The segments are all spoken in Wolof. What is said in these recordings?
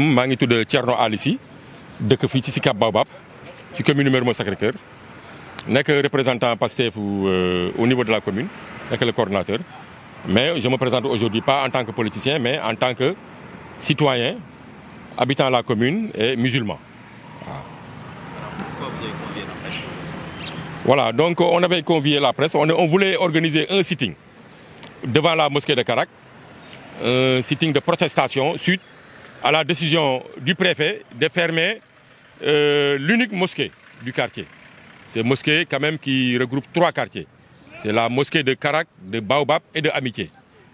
asalaamaaleykum maa ngi tudd Thierno Ali Sy dëkk fii ci Sicap Baobab ci commune Mermoz Sacré-Cœur nekk représentant Pastef au niveau de la commune nekk le coordonnateur. Mais je me présente aujourd'hui pas en tant que politicien mais en tant que citoyen habitant la commune et musulman. Voilà, donc on avait convié la presse, on voulait organiser un sitting devant la mosquée de Karak, un sitting de protestation suite à la décision du préfet de fermer l'unique mosquée du quartier. C'est une mosquée quand même qui regroupe 3 quartiers. C'est la mosquée de Karak, de Baobab et de Amitié.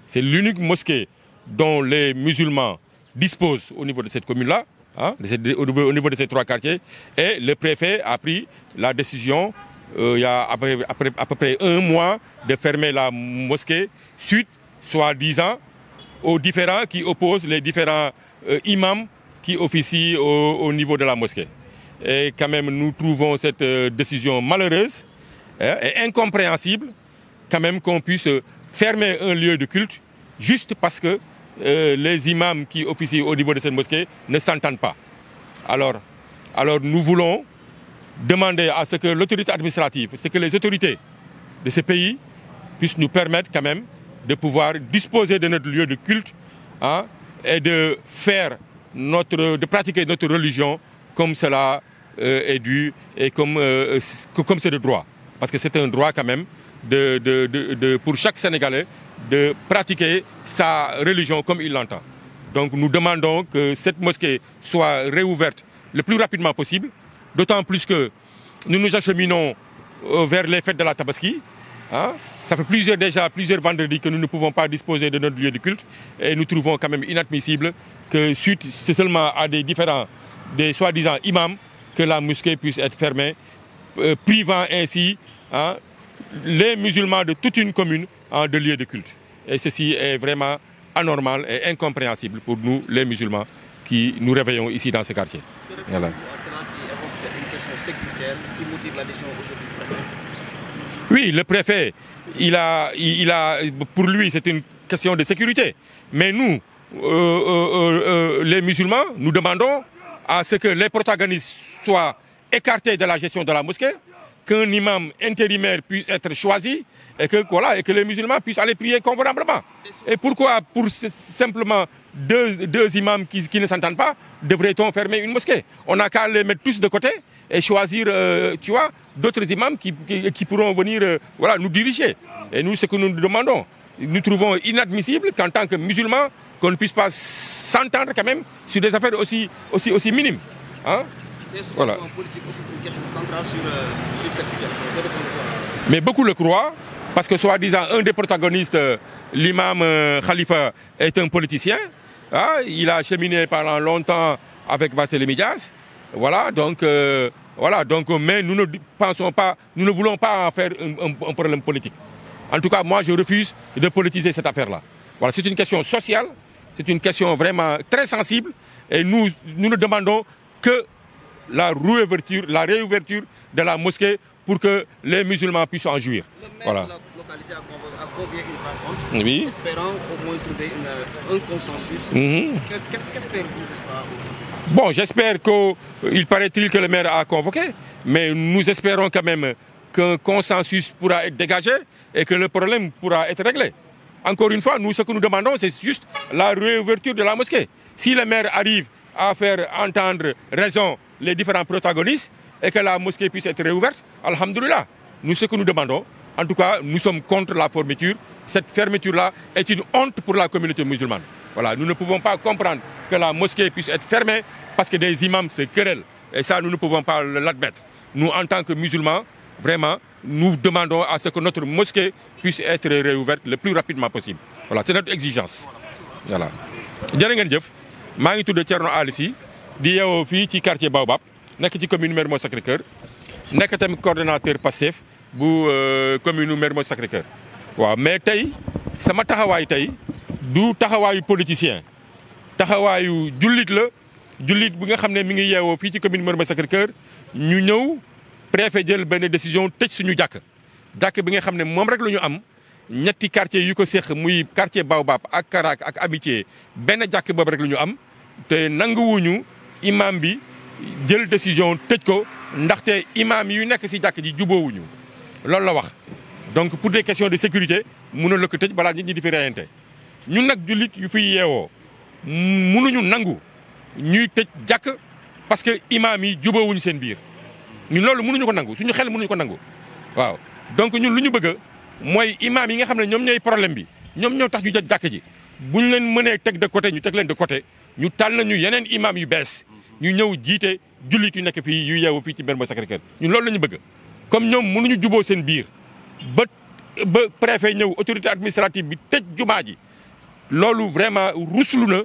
C'est l'unique mosquée dont les musulmans disposent au niveau de cette commune-là, hein, au niveau de ces 3 quartiers. Et le préfet a pris la décision, il y a à peu près 1 mois, de fermer la mosquée suite, soi-disant, aux différends qui opposent les différents imams qui officient au niveau de la mosquée. Et quand même, nous trouvons cette décision malheureuse et incompréhensible, quand même qu'on puisse fermer un lieu de culte juste parce que les imams qui officient au niveau de cette mosquée ne s'entendent pas. Alors nous voulons demander à ce que l'autorité administrative, ce que les autorités de ce pays puissent nous permettre quand même de pouvoir disposer de notre lieu de culte, hein, et de pratiquer notre religion comme cela est dû et comme c'est le droit. Parce que c'est un droit quand même pour chaque Sénégalais de pratiquer sa religion comme il l'entend. Donc nous demandons que cette mosquée soit réouverte le plus rapidement possible, d'autant plus que nous nous acheminons vers les fêtes de la Tabaski. Hein. Ça fait plusieurs vendredis que nous ne pouvons pas disposer de notre lieu de culte et nous trouvons quand même inadmissible que suite seulement à des soi-disant imams, que la mosquée puisse être fermée, privant ainsi, hein, les musulmans de toute une commune de lieu de culte. Et ceci est vraiment anormal et incompréhensible pour nous, les musulmans, qui nous réveillons ici dans ce quartier. Voilà. Oui, le préfet, pour lui, c'est une question de sécurité. Mais nous, les musulmans, nous demandons à ce que les protagonistes soient écartés de la gestion de la mosquée, qu'un imam intérimaire puisse être choisi et que les musulmans puissent aller prier convenablement. Et pourquoi, pour simplement deux imams qui ne s'entendent pas, devrait-on fermer une mosquée? On n'a qu'à les mettre tous de côté et choisir, d'autres imams qui pourront venir nous diriger. Et nous, ce que nous demandons, nous trouvons inadmissible qu'en tant que musulmans, qu'on ne puisse pas s'entendre quand même sur des affaires aussi minimes. Hein? Voilà. Mais beaucoup le croient, parce que soi-disant, un des protagonistes, l'imam Khalifa, est un politicien. Hein? Il a cheminé pendant longtemps avec Barthélémy Dias. Voilà, donc, mais nous ne voulons pas en faire un problème politique. En tout cas, moi, je refuse de politiser cette affaire-là. Voilà, c'est une question sociale, c'est une question vraiment très sensible, et nous ne demandons que la réouverture de la mosquée pour que les musulmans puissent en jouir. Voilà. Le maire de la localité a convié une rencontre, oui, espérant au moins trouver un consensus. Qu'espérez-vous? Bon, j'espère qu'il paraît-il que le maire a convoqué, mais nous espérons quand même qu'un consensus pourra être dégagé et que le problème pourra être réglé. Encore une fois, ce que nous demandons, c'est juste la réouverture de la mosquée. Si le maire arrive à faire entendre raison les différents protagonistes et que la mosquée puisse être réouverte, alhamdoulilah. Ce que nous demandons, en tout cas, nous sommes contre la fermeture. Cette fermeture-là est une honte pour la communauté musulmane. Voilà, nous ne pouvons pas comprendre que la mosquée puisse être fermée parce que des imams se querellent. Et ça, nous ne pouvons pas l'admettre. Nous, en tant que musulmans, vraiment, nous demandons à ce que notre mosquée puisse être réouverte le plus rapidement possible. Voilà, c'est notre exigence. Voilà. Jërë ngeen jëf, maa ngi tudd Thierno Ali Sy di yeewoo fii ci quartier Baobab nekk ci commune Mermoz Sacré-Cœur nekk tamit coordonnateur Pastef bu commune Mermoz Sacré-Cœur. waaw mais tey sama taxawaay tey du taxawaayu politicien taxawaayu jullit la jullit bi nga xam ne mi ngi yeewoo fii ci commune Mermoz Sacré-Cœur ñu ñëw préfet jël benn décision tëj suñu jàkk bi nga xam ne moom rek la ñu am. ñetti quartier yu ko séq muy quartier Baobab ak Karak ak Amitié benn jàkk boobu rek la ñu am te nanguwuñu imam bi jël décision tëj ko ndaxte imam yu nekk si jàkk ji juboowuñu loolu la wax. donc pour des questions de sécurité mënul la ko tëj balaa nit ñi di fi reyante ñun nag jullit yu fi yeewoo mënuñu nangu ñuy tëj jàkk parce que imam yi juboowuñu seen biir ñun loolu mënuñu ko nangu suñu xel mënuñu ko nangu waaw. donc ñun lu ñu bëgg mooy imam yi nga xam ne ñoom ñooy problème bi ñoom ñoo tax ñu jël jàkk ji buñ leen mënee teg de côté ñu teg leen de côté ñu tànn ñu yeneen imam yu bees ñu ñëw jiite jullit yu nekk fii yu yeewu fii ci Mermoz Sacré-Cœur ñun loolu la ñu bëgg. comme ñoom mënuñu juboo seen biir ba préfet ñëw autorité administrative bi tëj jumaa ji loolu vraiment ruslu na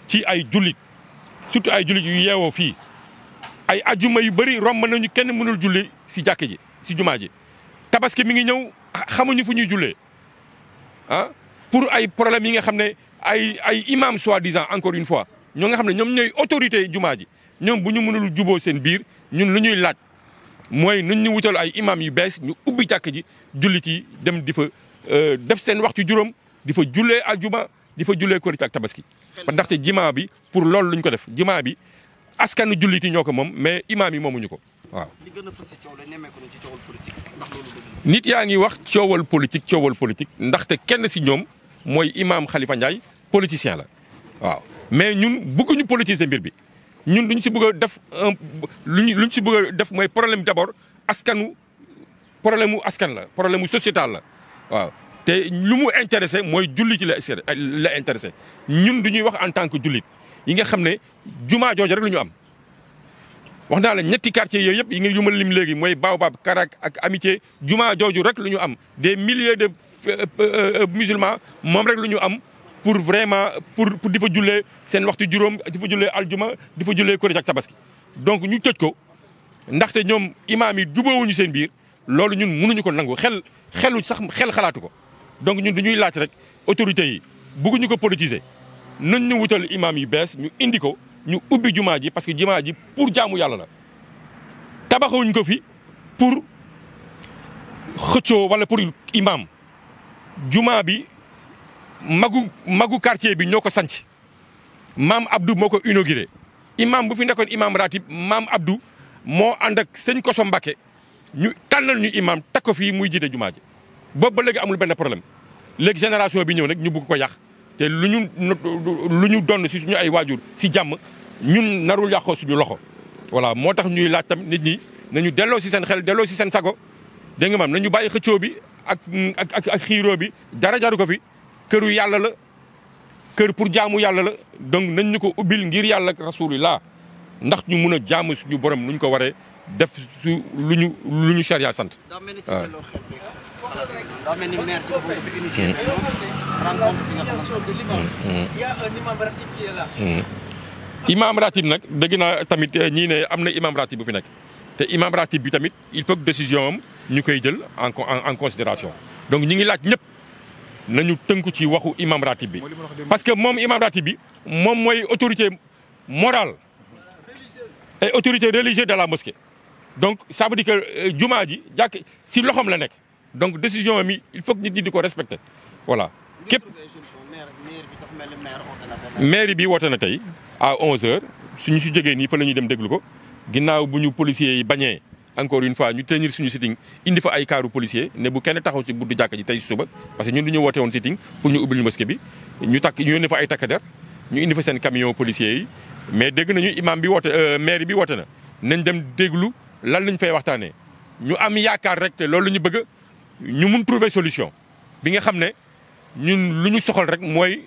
ci ay jullit surtout ay jullit yu yeewoo fii ay ajuma yu bëri romb nañu kenn mënul julli si jàkk ji si jumaa ji. tabaski mi ngi ñëw xamuñu fu ñuy jullee ah pour ay problème yi nga xam ne ay imam soi-disant encore une fois ñoo nga xam ne ñoom ñooy autorité jumaa ji ñoom bu ñu mënul juboo seen biir ñun lu ñuy laaj mooy nuñ ñu wutal ay imam yu bees ñu ubbi jàkk ji jullit yi dem di fa def seen waxtu juróom di fa jullee aljuma di fa jullee korite ak tabaski. ndaxte jumaa bi pour loolu luñ ko def jumaa bi askanu jullit yi ñoo ko moom mais imam yi moomuñu ko waaw. li gën a fës ci coow la nemmeeku nañ ci coowal politique ndax loolu nit yaa ngi wax coowal politique ndaxte kenn si ñoom mooy imam Khalifa Ndiaye politicien la waaw mais ñun bëgguñu politiser mbir bi ñun luñ si bëgg a def luñ si bëgg a def mooy problème d'abord problème mu askan la problème mu sociétal la waaw. te lu mu intéressé mooy jullit la intéressé ñun du ñuy wax en tant que jullit yi nga xam ne jumaa jooju rek lu ñu am. wax naa la ñetti quartiers yooyu yëpp yi nga yu ma lim léegi mooy Baobab Karak ak Amitié jumaa jooju rek lu ñu am des milliers de musulmans moom rek lu ñu am pour vraiment pour di fa jullee seen waxtu juróom di fa jullee aljuma di fa jullee korite ak tabaski. donc ñu tëj ko ndaxte ñoom imaam yi jubóowuñu seen biir loolu ñun mënuñu ko nangu xel xalaatu ko. donc ñun dañuy laaj rek autorités yi bëgguñu ko politiser nañ ñu wutal imaam yu bees ñu indi ko. ñu ubbi jumaa ji parce que jumaa ji pour jaamu yàlla la tabaxuñ ko fi pour xëccoo wala pour imam jumaa bi magu quartier bi ñoo ko sanc maam Abdou moo ko inauguré imam bu fi nekkoon imam ratib maam Abdou moo ànd ak sëñ Koso Mbakke ñu tànnal ñu imam teg ko fii muy jiite jumaa ji boobu ba léegi amul benn problème léegi génération bi ñëw nag ñu bëgg ko yàq te lu ñu donn si suñu ay waajur si jàmm ñun narul yàqoo suñu loxo voilà moo tax ñuy laaj tam nit ñi nañu delloo si seen xel delloo si seen sago dégg nga maam nañu bàyyi xëccoo bi ak xiiroo bi dara jaru ko fi këru yàlla la kër pour jaamu yàlla la donc nañ ñu ko ubbil ngir yàlla ak rasulillah ndax ñu mun a jaamu suñu borom nu ñu ko waree def su lu ñu charia sant. daa mel ni ci delloo xel bi daa mel ni maire ci boppam dafa initié rencontre bi nga xam imam ratib nag dégg naa tamit ñii ne am na imam ratib bu fi nekk te imam ratib bi tamit il faut que décision am ñu koy jël en considération donc ñi ngi laaj ñëpp nañu tënku ci waxu imam ratib bi parce que moom imam ratib bi moom mooy autorité morale et autorité religieuse de la mosquée donc ça veut dire que jumaa ji jàkk si loxoom la nekk donc décision mi il faut que nit ñi di ko respecter voilà képp mairie bi woote na tey à 11h suñu si jógee nii fa la ñuy dem déglu ko ginnaaw bu ñu policiers yi bañee encore une fois ñu tenir suñu sitting indi fa ay kaaru policier ne bu kenn taxaw ci buddu jàkka ji tey suba parce que ñun du ñu woote woon sitting pour ñu ubbil ñu mosquée bi ñu yónnee fa ay takk-der ñu indi fa seen camion policiers yi mais dégg nañu imam bi woote maire bi woote na nañ dem déglu lan lañ fay waxtaanee ñu am yaakaar rek te loolu la ñu bëgg ñu mun trouver solution bi nga xam ne ñun lu ñu soxal rek mooy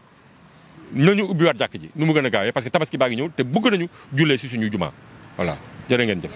nañu ubbiwaat jàkk ji nu mu gën a gaawee parce que tabaski baa ngi ñëw te bëgg nañu jullee si suñu jumaa voilà jërë ngeen jëf.